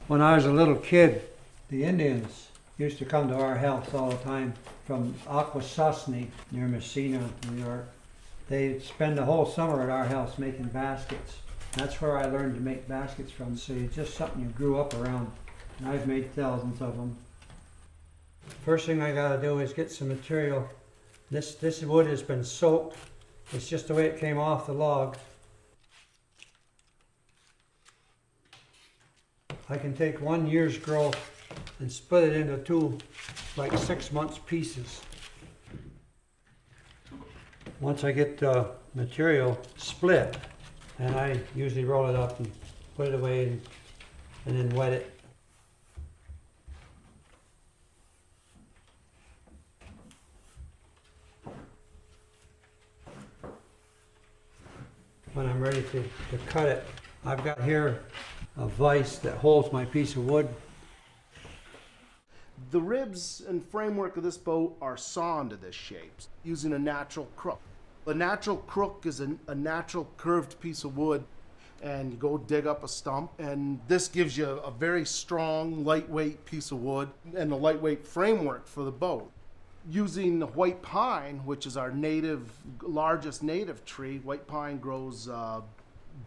When I was a little kid, the Indians used to come to our house all the time from Akwesasne near Messina, New York. They'd spend the whole summer at our house making baskets. That's where I learned to make baskets from, so it's just something you grew up around. And I've made thousands of them. First thing I gotta do is get some material. This wood has been soaked. It's just the way it came off the log. I can take 1 year's growth and split it into two, like 6 months pieces. Once I get the material split, and I usually roll it up and put it away and then wet it. When I'm ready to cut it, I've got here a vise that holds my piece of wood. The ribs and framework of this boat are sawn to this shape using a natural crook. A natural crook is a natural curved piece of wood, and you go dig up a stump, and this gives you a very strong, lightweight piece of wood and a lightweight framework for the boat. Using the white pine, which is our largest native tree, white pine grows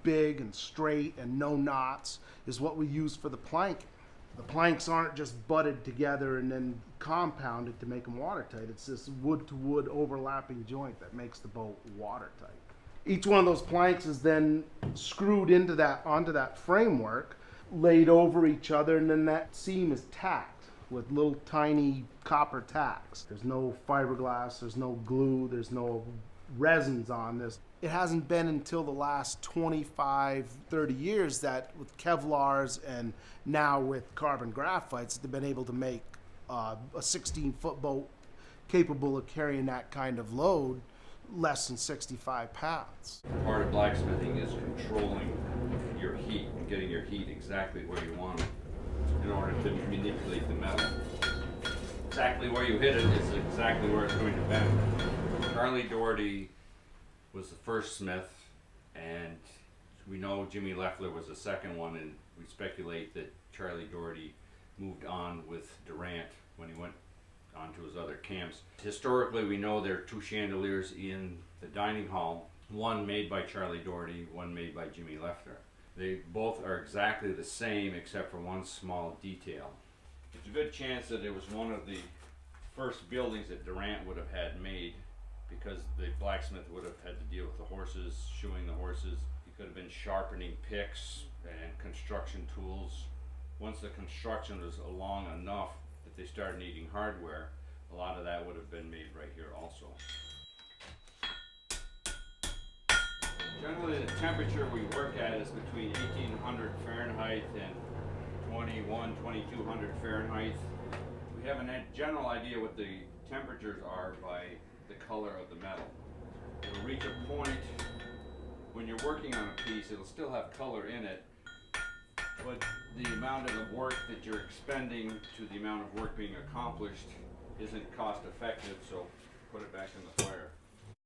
big and straight and no knots, is what we use for the planking. The planks aren't just butted together and then compounded to make them watertight. It's this wood-to-wood overlapping joint that makes the boat watertight. Each one of those planks is then screwed onto that framework, laid over each other, and then that seam is tacked with little tiny copper tacks. There's no fiberglass, there's no glue, there's no resins on this. It hasn't been until the last 25, 30 years that with Kevlars and now with carbon graphites, they've been able to make a 16-foot boat capable of carrying that kind of load less than 65 pounds. Part of blacksmithing is controlling your heat and getting your heat exactly where you want it in order to manipulate the metal. Exactly where you hit it is exactly where it's going to bend. Charlie Doherty was the first smith, and we know Jimmy Leffler was the second one, and we speculate that Charlie Doherty moved on with Durant when he went on to his other camps. Historically, we know there are two chandeliers in the dining hall, one made by Charlie Doherty, one made by Jimmy Leffler. They both are exactly the same except for one small detail. It's a good chance that it was one of the first buildings that Durant would have had made, because the blacksmith would have had to deal with the horses, shoeing the horses. He could have been sharpening picks and construction tools. Once the construction was along enough that they started needing hardware, a lot of that would have been made right here also. Generally the temperature we work at is between 1800 Fahrenheit and 2200 Fahrenheit. We have a general idea what the temperatures are by the color of the metal. It'll reach a point when you're working on a piece, it'll still have color in it, but the amount of work that you're expending to the amount of work being accomplished isn't cost effective, so put it back in the fire.